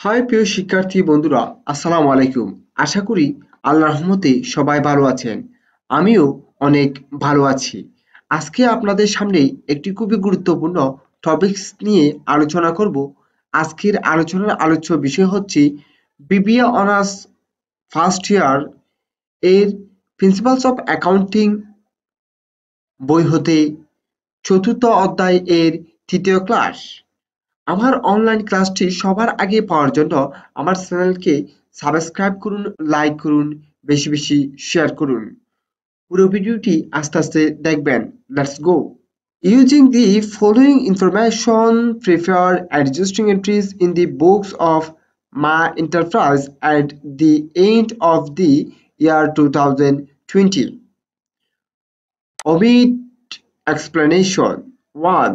High প্রিয় শিক্ষার্থী বন্ধুরা, আসসালামু আলাইকুম। আশা করি আল্লাহর রহমতে সবাই ভালো আছেন। আমিও অনেক ভালো আছি। আজকে আপনাদের সামনে একটি খুবই গুরুত্বপূর্ণ টপিকস নিয়ে আলোচনা করব। আজকের আলোচনার আলোচ্য বিষয় হচ্ছে বিবিএ অনার্স ফার্স্ট ইয়ার এর প্রিন্সিপালস অফ অ্যাকাউন্টিং বই হতে চতুর্থ অধ্যায় এর তৃতীয় ক্লাস। আমার অনলাইন ক্লাসটি সবার আগে পাওয়ার জন্য আমার চ্যানেলকে সাবস্ক্রাইব করুন, লাইক করুন, বেশি বেশি শেয়ার করুন। পুরো ভিডিওটি আস্তে আস্তে দেখবেন। Let's go. Using the following information, prepare adjusting entries in the books of My Enterprise at the end of the year 2020. Omit explanation. 1.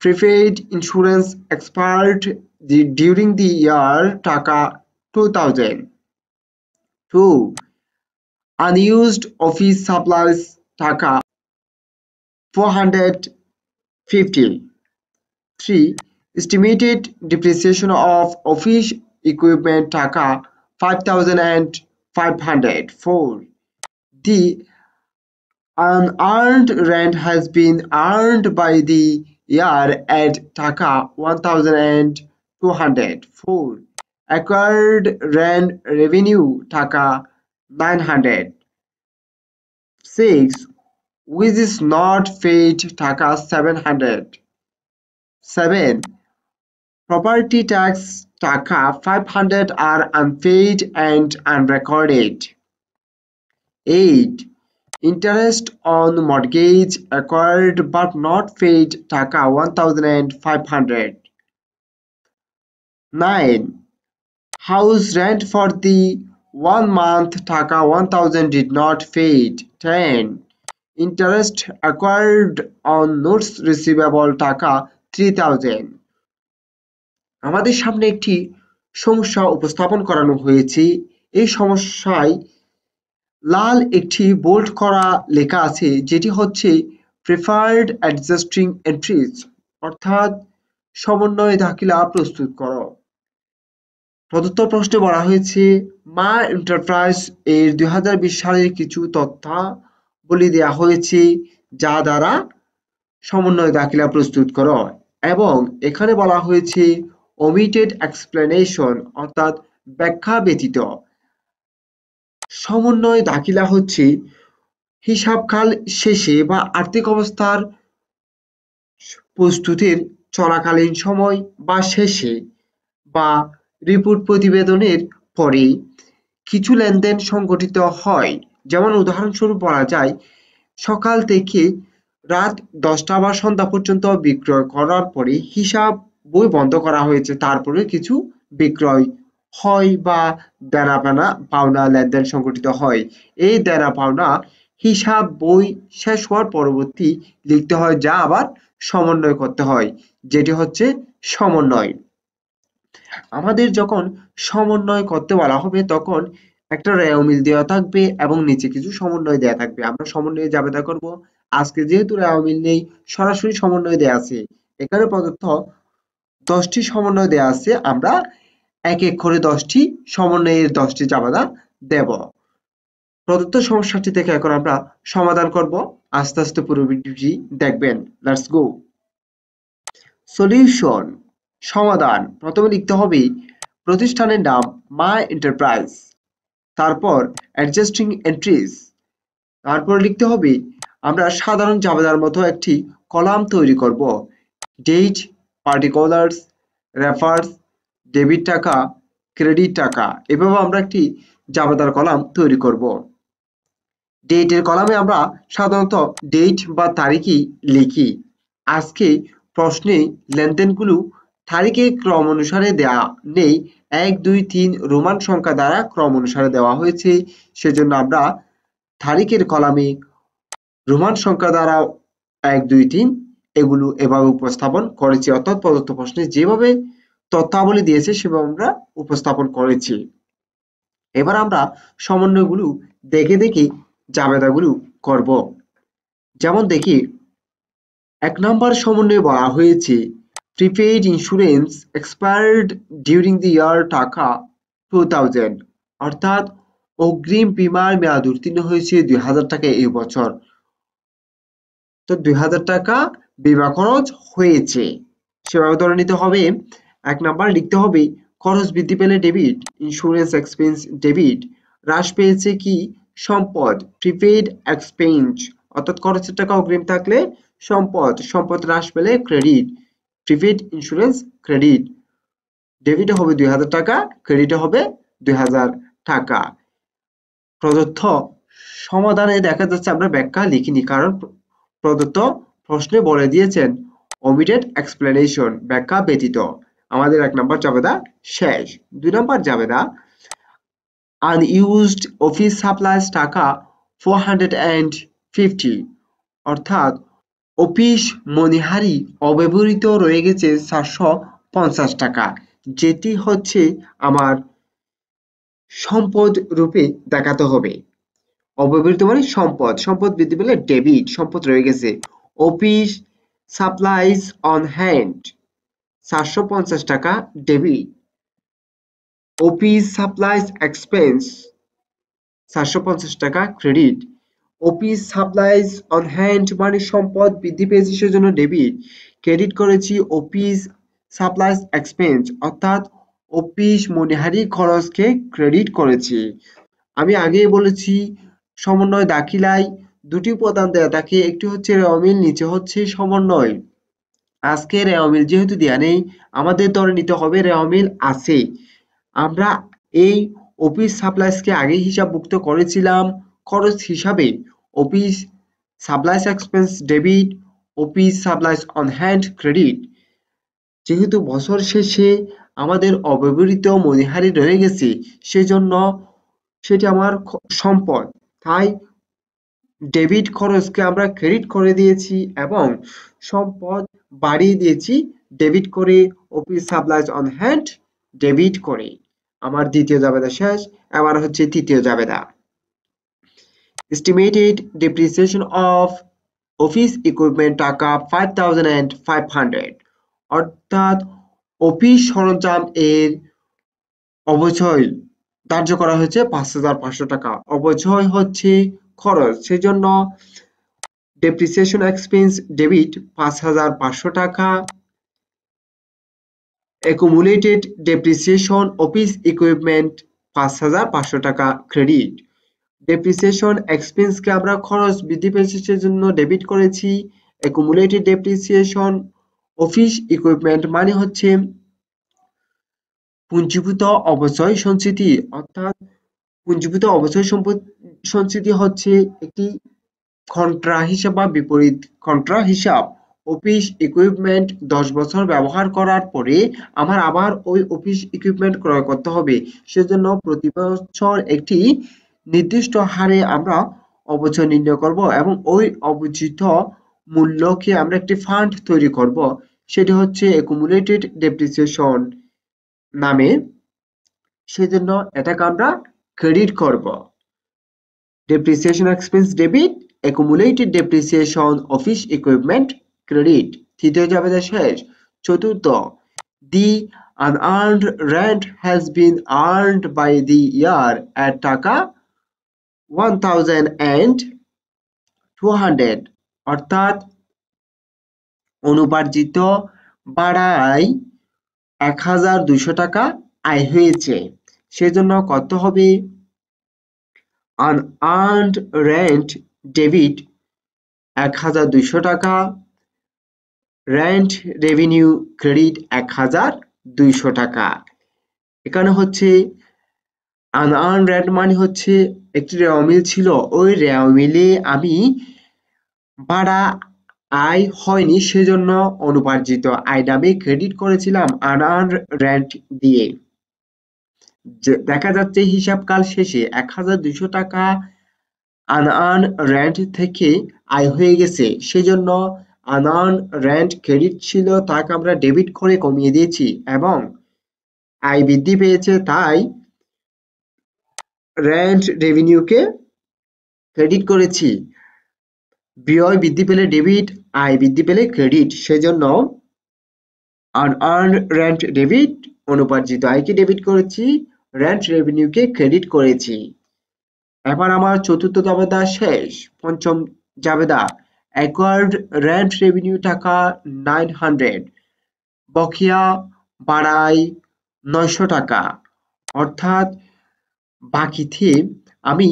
Prepaid insurance expired during the year Taka 2000. 2. Unused office supplies Taka 450. 3. Estimated depreciation of office equipment Taka 5500. 4. The unearned rent has been earned by the year at Taka 1200. 4. Acquired rent revenue Taka 900. 6. Which is not paid Taka 700. 7. Property tax Taka 500 are unpaid and unrecorded. 8. Interest on mortgage acquired but not paid Taka 1500. 9. House rent for the 1 month Taka 1000 did not paid. 10. Interest acquired on notes receivable Taka 3000. আমাদের সামনে একটি সমস্যা উপস্থাপন করানো হয়েছে। এই সমস্যায় লাল একটি বোল্ড করা লেখা আছে, যেটি হচ্ছে প্রিফার্ড অ্যাডজাস্টিং এন্ট্রিজ, অর্থাৎ সমন্বয় দাখিলা প্রস্তুত করো। প্রদত্ত প্রশ্নে বলা হয়েছে মা এন্টারপ্রাইজ এর 2020 সালের কিছু তথ্যাবলি দেওয়া হয়েছে যা দ্বারা সমন্বয় দাখিলা প্রস্তুত করো, এবং এখানে বলা হয়েছে ওমিটেড এক্সপ্লেনেশন, অর্থাৎ ব্যাখ্যা ব্যতীত। সমন্বয় দাখিলা হচ্ছে হিসাবকাল শেষে বা আর্থিক অবস্থার প্রস্তুতির চলাকালীন সময় বা শেষে বা রিপোর্ট প্রতিবেদনের পরে কিছু লেনদেন সংঘটিত হয়। যেমন উদাহরণস্বরূপ বলা যায় সকাল থেকে রাত 10টা বা সন্ধ্যা পর্যন্ত বিক্রয় করার পরে হিসাব বই বন্ধ করা হয়েছে, তারপরে কিছু বিক্রয় হয় বা দেনা পাওনা লেনদেন সংঘটিত হয়। এই দেনা পাওনা হিসাব বই শেষ হওয়ার পরবর্তী লিখতে হয়, যা আবার সমন্বয় করতে হয়, যেটি হচ্ছে সমন্বয়। আমাদের যখন সমন্বয় করতে বলা হবে তখন একটা রেও মিল দেওয়া থাকবে এবং নিচে কিছু সমন্বয় দেওয়া থাকবে। আমরা সমন্বয়ে জাবেদা করব। আজকে যেহেতু রেও মিল নেই, সরাসরি সমন্বয় দেওয়া আছে। এখানে প্রদত্ত 10টি সমন্বয় দেওয়া আছে, আমরা এক এক করে 10টি সমন্বয়ের 10টি জাবেদা দেব। প্রদত্ত সমস্যাটি থেকে এখন আমরা সমাধান করব। আস্তে আস্তে পুরো ভিডিওটি দেখবেন। Let's go. সলিউশন, সমাধান। প্রথমে লিখতে হবে প্রতিষ্ঠানের নাম মা এন্টারপ্রাইজ, তারপর অ্যাডজাস্টিং এন্ট্রিজ, তারপর লিখতে হবে আমরা সাধারণ জাবেদার মতো একটি কলাম তৈরি করব। ডেট, পার্টিকুলার্স, রেফার্স, ডেবিট টাকা, ক্রেডিট টাকা, এভাবে আমরা একটি জাবেদার কলাম তৈরি করব। ডেটের কলামে আমরা সাধারণত ডেট বা তারিখই লিখি। আজকে প্রশ্নে লেনদেনগুলো তারিখের ক্রম অনুসারে দেওয়া নেই, 1, 2, 3 রোমান সংখ্যা দ্বারা ক্রম অনুসারে দেওয়া হয়েছে। সেজন্য আমরা তারিখের কলামে রোমান সংখ্যা দ্বারা 1, 2, 3 এগুলো এভাবে উপস্থাপন করেছি, অর্থাৎ প্রদত্ত প্রশ্নে যেভাবে তথ্যাবলী দিয়েছে সেভাবে আমরা উপস্থাপন করেছি। এবার আমরা সমন্বয়গুলো দেখে দেখে জাবেদাগুলো করব। যেমন দেখি 1 নম্বর সমন্বয়ে বলা হয়েছে prepaid insurance expired during the year টাকা 2000, অর্থাৎ অগ্রিম বীমার মেয়াদ উত্তীর্ণ হয়েছে 2000 টাকা এই বছর। তো 2000 টাকা বীমা খরচ হয়েছে, সেভাবে ধরে নিতে হবে। 1 নাম্বার লিখতে হবে খরচ বৃদ্ধি পেলে ডেবিট, ইন্স্যুরেন্স এক্সপেন্স ডেবিট। হ্রাস পেয়েছে কি? সম্পদ, প্রিপেইড এক্সপেন্স, অর্থাৎ খরচের টাকা অগ্রিম থাকলে সম্পদ, সম্পদ হ্রাস পেলে ক্রেডিট, প্রিপেইড ইন্স্যুরেন্স ক্রেডিট। ডেবিটে হবে 2000 টাকা, ক্রেডিটে হবে 2000 টাকা। প্রদত্ত সমাধানে দেখা যাচ্ছে আমরা ব্যাখ্যা লিখিনি, কারণ প্রদত্ত প্রশ্নে বলে দিয়েছেন omitted explanation, ব্যাখ্যা ব্যতীত। আমাদের 1 নম্বর জাবেদা শেষ। 2 নম্বর জাবেদা unused office supplies টাকা 450, অর্থাৎ অফিস মনিহারি অব্যবহৃত রয়ে গেছে 450 টাকা, যেটি হচ্ছে আমার সম্পদ রূপে দেখাতে হবে। অব্যবহৃত মানে সম্পদ, সম্পদ বৃদ্ধি পেলে ডেবিট, সম্পদ রয়ে গেছে। অফিস সাপ্লাইজ অন হ্যান্ড 450 টাকা ডেবিট। অফিস সাপ্লাইজ এক্সপেন্স 450 টাকা credit. Office supplies on hand মানে সম্পদ বৃদ্ধি পেয়েছে সেজন্য ডেবিট, ক্রেডিট করেছি অফিস সাপ্লাইজ এক্সপেন্স, অর্থাৎ অফিস মনিহারি খরচকে ক্রেডিট করেছি। আমি আগেই বলেছি সমন্বয় দাখিলায় দুটি উপাদান দেয়া থাকে, একটি হচ্ছে রেওয়া মিল, নিচে হচ্ছে সমন্বয়। আজকে রেওয়া মিল যেহেতু দেয়া নেই, আমাদের ধরে নিতে হবে রেওয়া মিল আছে। আমরা এই অফিস সাপ্লাইজকে আগে হিসাবভুক্ত করেছিলাম খরচ হিসাবে, office supplies expense debit, office supplies on hand credit. যেহেতু বছর শেষে আমাদের অব্যবহৃত মনিহারি রয়ে গেছে, সেজন্য সেটি আমার সম্পদ, তাই ডেবিট খরচকে আমরা ক্রেডিট করে দিয়েছি এবং সম্পদ বাড়িয়ে দিয়েছি ডেবিট করে, office supplies on hand debit করে। আমার দ্বিতীয় জাবেদা শেষ, এবার হচ্ছে তৃতীয় জাবেদা। Estimated depreciation of office equipment টাকা 5500, অর্থাৎ অফিস সরঞ্জাম এর অবচয় ধার্য করা হয়েছে 5500 টাকা। অবচয় হচ্ছে খরচ, সেজন্য ডেপ্রিসিয়েশন এক্সপেন্স ডেবিট 5500 টাকা। অ্যাকুমুলেটেড ডেপ্রিসিয়েশন অফিস ইকুইপমেন্ট 5500 টাকা ক্রেডিট। ডেপ্রিসিয়েশন এক্সপেন্সকে আমরা খরচ বৃদ্ধি পেয়েছে সেজন্য ডেবিট করেছি। অ্যাকুমুলেটেড ডেপ্রিসিয়েশন অফিস ইকুইপমেন্ট মানে হচ্ছে পুঞ্জীভূত অবচয় সঞ্চিতি, অর্থাৎ পুঞ্জীভূত অবচয় সঞ্চিতি হচ্ছে একটি কন্ট্রা হিসাব বা বিপরীত কন্ট্রা হিসাব। অফিস ইকুইপমেন্ট 10 বছর ব্যবহার করার পরে আমার আবার ওই অফিস ইকুইপমেন্ট ক্রয় করতে হবে, সেজন্য প্রতি বছর একটি নির্দিষ্ট হারে আমরা অবচয় নির্ণয় করব এবং ওই অবচিত মূল্যকে আমরা একটি ফান্ড তৈরি করব, সেটি হচ্ছে অ্যাকুমুলেটেড ডেপ্রিসিয়েশন নামে, সেজন্য এটাকে আমরা ক্রেডিট করব। Depreciation expense debit, accumulated depreciation office equipment credit। তৃতীয় জাবেদা শেষ। চতুর্থ, the unearned rent has been earned by the year at টাকা 1200, অর্থাৎ অনুপার্জিত ভাড়ায় 1200 টাকা আয় হয়েছে, সেজন্য কত হবে? unearned rent ডেবিট 1200 টাকা, রেন্ট রেভিনিউ ক্রেডিট 1200 টাকা। এখানে হচ্ছে আনআর্ন রেন্ট মানে হচ্ছে একটি রেওয়া মিল ছিল, ওই রেওয়া মিলে আমি ভাড়া আয় হয়নি সেজন্য অনুপার্জিত আয় নামে ক্রেডিট করেছিলাম আনআর্ন রেন্ট দিয়ে। দেখা যাচ্ছে হিসাবকাল শেষে 1200 টাকা আনআর্ন রেন্ট থেকে আয় হয়ে গেছে, সেজন্য আনআর্ন রেন্ট ক্রেডিট ছিল, তাকে আমরা ডেবিট করে কমিয়ে দিয়েছি এবং আয় বৃদ্ধি পেয়েছে তাই রেন্ট রেভিনিউকে ক্রেডিট করেছি। ব্যয় বৃদ্ধি পেলে ডেবিট, আয় বৃদ্ধি পেলে ক্রেডিট, সেজন্য আনআর্নড রেন্ট ডেবিট, অনুপার্জিত আয়কে ডেবিট করেছি, রেন্ট রেভিনিউকে ক্রেডিট করেছি। এবার আমার চতুর্থ জাবেদা শেষ। পঞ্চম জাবেদা অ্যাকোয়ার্ড রেন্ট রেভিনিউ টাকা 900, বকেয়া বাড়াই 900 টাকা। অর্থাৎ বাকিতে আমি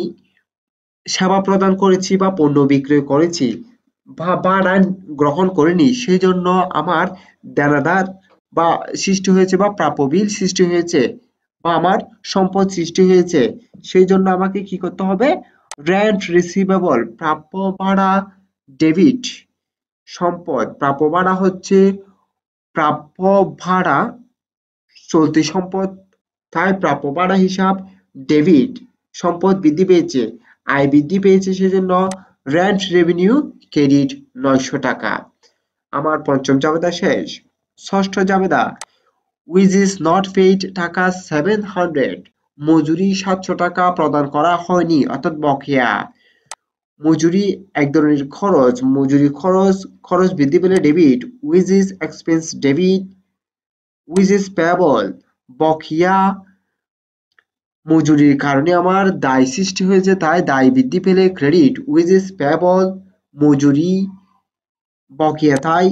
সেবা প্রদান করেছি বা পণ্য বিক্রয় করেছি বা ভাড়া গ্রহণ করিনি, সেই জন্য আমার দেনাদার বা সৃষ্টি হয়েছে বা প্রাপ্য বিল সৃষ্টি হয়েছে বা আমার সম্পদ সৃষ্টি হয়েছে। সেই জন্য আমাকে কি করতে হবে? রেন্ট রিসিভেবল, প্রাপ্য ভাড়া ডেবিট। সম্পদ, প্রাপ্য ভাড়া হচ্ছে প্রাপ্য ভাড়া চলতি সম্পদ, তাই প্রাপ্য ভাড়া হিসাব ডেবিট। সম্পদ বৃদ্ধি পেয়েছে, আয় বৃদ্ধি পেয়েছে, সেজন্য রেন্ট রেভিনিউ ক্রেডিট 900 টাকা। আমার পঞ্চম জাবেদা শেষ। ষষ্ঠ জাবেদা ওয়েজেস নট পেইড টাকা 700, মজুরি 700 টাকা প্রদান করা হয়নি, অর্থাৎ বকেয়া। মজুরি এক ধরনের খরচ, মজুরি খরচ বৃদ্ধি পেলে debit, wages expense debit, wages payable বকেয়া। মজুরির কারণে আমার দায় সৃষ্টি হয়েছে, তাই দায় বৃদ্ধি পেলে ক্রেডিট, ওয়েজেস পেয়েবল মজুরি বকেয়া, তাই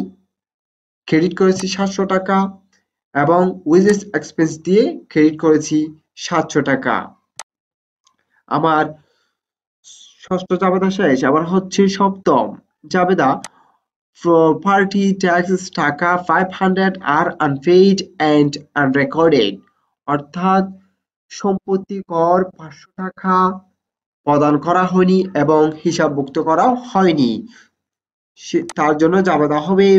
ক্রেডিট করেছি 700 টাকা এবং ওয়েজেস এক্সপেন্স দিয়ে ক্রেডিট করেছি 700 টাকা। আমার ষষ্ঠ জাবেদা শেষ। আবার হচ্ছে সপ্তম জাবেদা প্রপার্টি ট্যাক্স টাকা 500 আর আনপেইড অ্যান্ড আনরেকর্ডেড, অর্থাৎ সম্পত্তি কর 500 টাকা প্রদান করা হয়নি এবং হিসাবভুক্ত করা হয়নি। তার জন্য জাবেদা হবে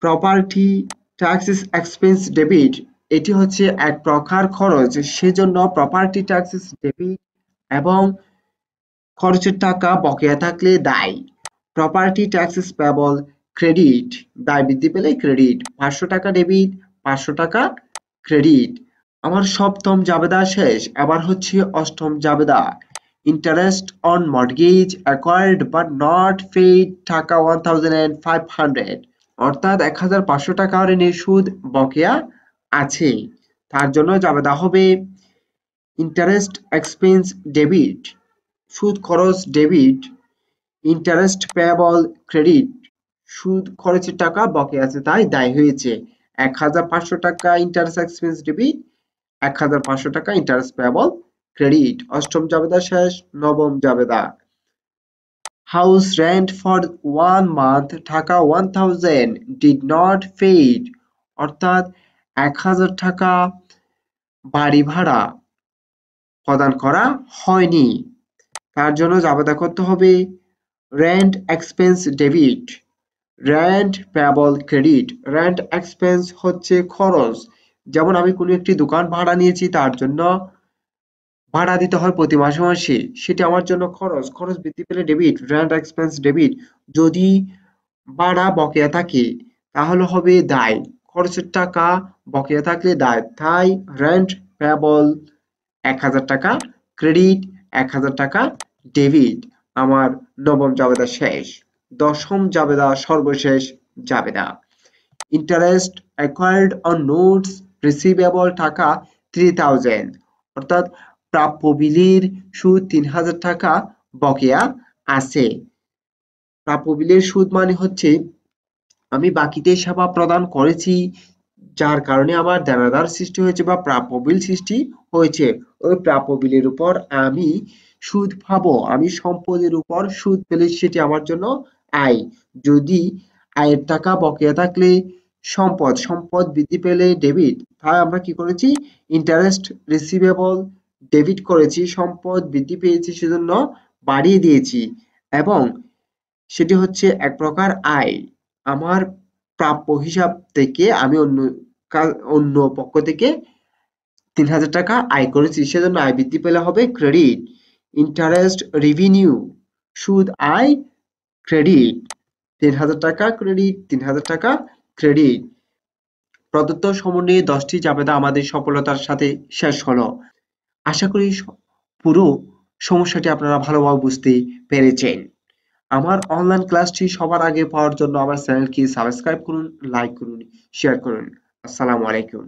প্রপার্টি ট্যাক্সেস এক্সপেন্স ডেবিট। এটি হচ্ছে এক প্রকার খরচ, সেজন্য প্রপার্টি ট্যাক্সেস ডেবিট এবং খরচের টাকা বকেয়া থাকলে দায়। প্রপার্টি ট্যাক্সেস পেয়েবল ক্রেডিট, দায় বৃদ্ধি পেলে ক্রেডিট, 500 টাকা ডেবিট, 500 টাকা ক্রেডিট। আমার সপ্তম জাবেদা শেষ। এবার হচ্ছে অষ্টম জাবেদা interest on mortgage accrued but not paid টাকা 1500, অর্থাৎ 1500 টাকা ঋণের সুদ বকেয়া আছে। তার জন্য জাবেদা হবে ইন্টারেস্ট এক্সপেন্স ডেবিট, সুদ খরচ ডেবিট, ইন্টারেস্ট পেয়েবল ক্রেডিট, সুদ খরচের টাকা বকেয়া আছে তাই দায় হয়েছে। 1500 টাকা ইন্টারেস্ট এক্সপেন্স ডেবিট, 1500 টাকা ইন্টারেস্ট পেয়েবল ক্রেডিট। অষ্টম জাবেদা শেষ। নবম জাবেদা হাউস রেন্ট ফর 1 মান্থ টাকা 1000 ডিড নট পেইড, অর্থাৎ 1000 টাকা বাড়ি ভাড়া প্রদান করা হয়নি। তার জন্য জাবেদা করতে হবে rent expense debit, rent payable credit. Rent expense হচ্ছে খরচ, যেমন আমি কোনো একটি দোকান ভাড়া নিয়েছি, তার জন্য ভাড়া দিতে হয় প্রতি মাসে মাসে, সেটি আমার জন্য খরচ, খরচ বৃদ্ধি পেলে ডেবিট, রেন্ট এক্সপেন্স ডেবিট। যদি ভাড়া বকেয়া থাকে তাহলে হবে দায়, খরচের টাকা বকেয়া থাকলে দায়, তাই রেন্ট পেয়েবল 1000 টাকা ক্রেডিট, 1000 টাকা ডেবিট। আমার নবম জাবেদা শেষ। দশম জাবেদা সর্বশেষ জাবেদা interest accrued on notes receivable টাকা 3000, অর্থাৎ প্রাপ্য বিলের সুদ 3000 টাকা বকেয়া আছে। প্রাপ্য বিলের সুদ মানে হচ্ছে আমি বাকিতে সেবা প্রদান করেছি, যার কারণে আমার দেনাদার সৃষ্টি হয়েছে বা প্রাপ্য বিল সৃষ্টি হয়েছে, ওই প্রাপ্য বিলের উপর আমি সুদ পাবো। আমি সম্পদের উপর সুদ পেলে সেটি আমার জন্য আয়। যদি আয়ের টাকা বকেয়া থাকলে সম্পদ বৃদ্ধি পেলে ডেবিট, তাই আমরা কি করেছি? ইন্টারেস্ট রিসিভেবল ডেবিট করেছি, সম্পদ বৃদ্ধি পেয়েছে সেজন্য বাড়িয়ে দিয়েছি এবং সেটি হচ্ছে এক প্রকার আয়। আমার প্রাপ্য হিসাব থেকে আমি অন্য পক্ষ থেকে 3000 টাকা আয় করেছি, সেজন্য আয় বৃদ্ধি পেলে হবে ক্রেডিট। ইন্টারেস্ট রেভিনিউ, সুদ আয় ক্রেডিট, 3000 টাকা ক্রেডিট, 3000 টাকা ক্রেডিট। প্রদত্ত সমন্বয়ে 10টি জাবেদা আমাদের সফলতার সাথে শেষ হলো। আশা করি পুরো সমস্যাটি আপনারা ভালোভাবে বুঝতে পেরেছেন। আমার অনলাইন ক্লাসটি সবার আগে পাওয়ার জন্য আমার চ্যানেলটি সাবস্ক্রাইব করুন, লাইক করুন, শেয়ার করুন। আসসালামু আলাইকুম।